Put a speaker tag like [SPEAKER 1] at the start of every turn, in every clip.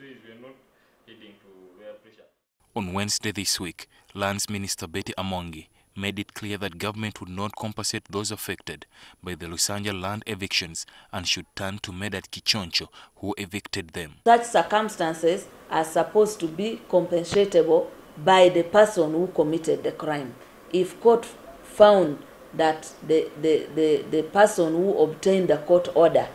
[SPEAKER 1] please, we are not heading to their pressure.
[SPEAKER 2] On Wednesday this week, Lands Minister Betty Amongi made it clear that government would not compensate those affected by the Lusanja land evictions and should turn to Medard Kiconco, who evicted them.
[SPEAKER 3] Such circumstances are supposed to be compensatable by the person who committed the crime. If court found that the person who obtained the court order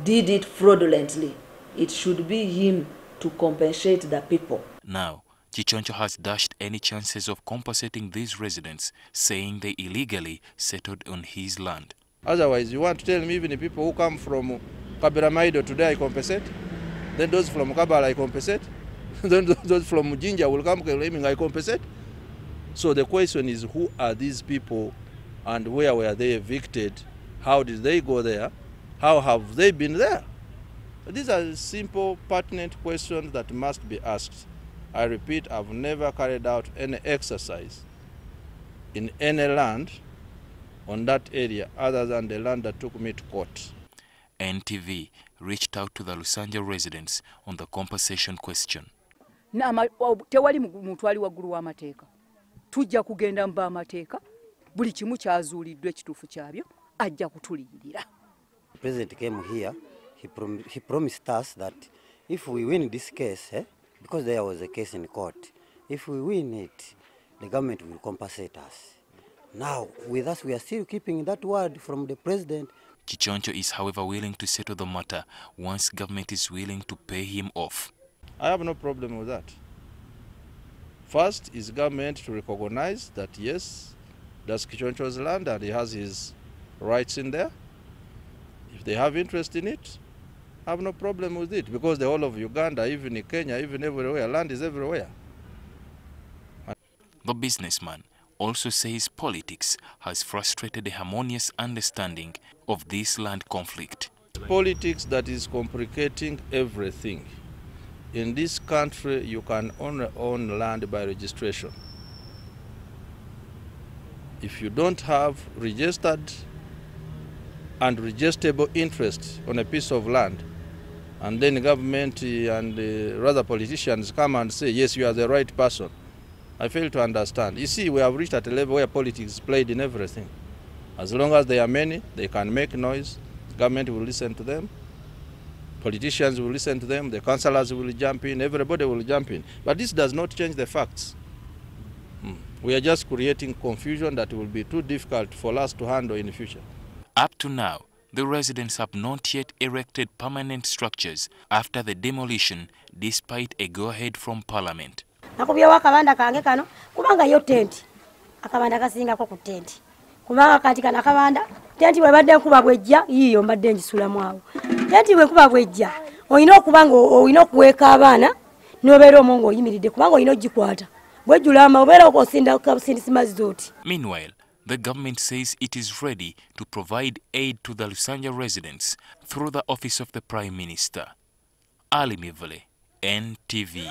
[SPEAKER 3] did it fraudulently, it should be him to compensate the people.
[SPEAKER 2] Now, Kiconco has dashed any chances of compensating these residents, saying they illegally settled on his land.
[SPEAKER 4] Otherwise, you want to tell me even the people who come from Kabiramaido today I compensate? Then those from Kabala I compensate? Then those from Jinja will come claiming I compensate? So the question is, who are these people and where were they evicted? How did they go there? How have they been there? These are simple, pertinent questions that must be asked. I repeat, I've never carried out any exercise in any land on that area other than the land that took me to court.
[SPEAKER 2] NTV reached out to the Lusanja residents on the compensation question.
[SPEAKER 5] Tewali muntu ali waggulu w'amateeka. Tujja kugenda mba amateeka, buli kimu kyazuuliddwa ekituufu kyabyo, ajja kutuliyirira.
[SPEAKER 6] The president came here, he promised us that if we win this case, because there was a case in court, if we win it, the government will compensate us. Now, with us, we are still keeping that word from the president.
[SPEAKER 2] Kiconco is, however, willing to settle the matter once government is willing to pay him off.
[SPEAKER 4] I have no problem with that. First is government to recognize that yes, that's Kiconco's land and he has his rights in there. If they have interest in it, I have no problem with it, because the whole of Uganda, even in Kenya, even everywhere, land is everywhere.
[SPEAKER 2] The businessman also says politics has frustrated the harmonious understanding of this land conflict.
[SPEAKER 4] Politics that is complicating everything. In this country, you can only own land by registration. If you don't have registered and registrable interest on a piece of land, and then government and rather politicians come and say, yes, you are the right person, I fail to understand. You see, we have reached at a level where politics is played in everything. As long as they are many, they can make noise, government will listen to them, politicians will listen to them, the councillors will jump in, everybody will jump in. But this does not change the facts. We are just creating confusion that will be too difficult for us to handle in the future.
[SPEAKER 2] Up to now, the residents have not yet erected permanent structures after the demolition, despite a go-ahead from Parliament.
[SPEAKER 7] Nakubya wakabanda kange kano kubanga yo tent akabanda kasinga ko ku tent kubanga kati kana kabanda tent bwe badde kuba bwejja yiyo mbadde njisula mwawo tent bwe kuba bwejja oyina okubanga oyina okuweka abaana n'obeera omongo oyimiridde kubanga oyina ogikwata bwejjula ama obeera okosinda kabusindisimazi zoti.
[SPEAKER 2] Meanwhile, the government says it is ready to provide aid to the Lusanja residents through the Office of the Prime Minister. Ali Mivale, NTV.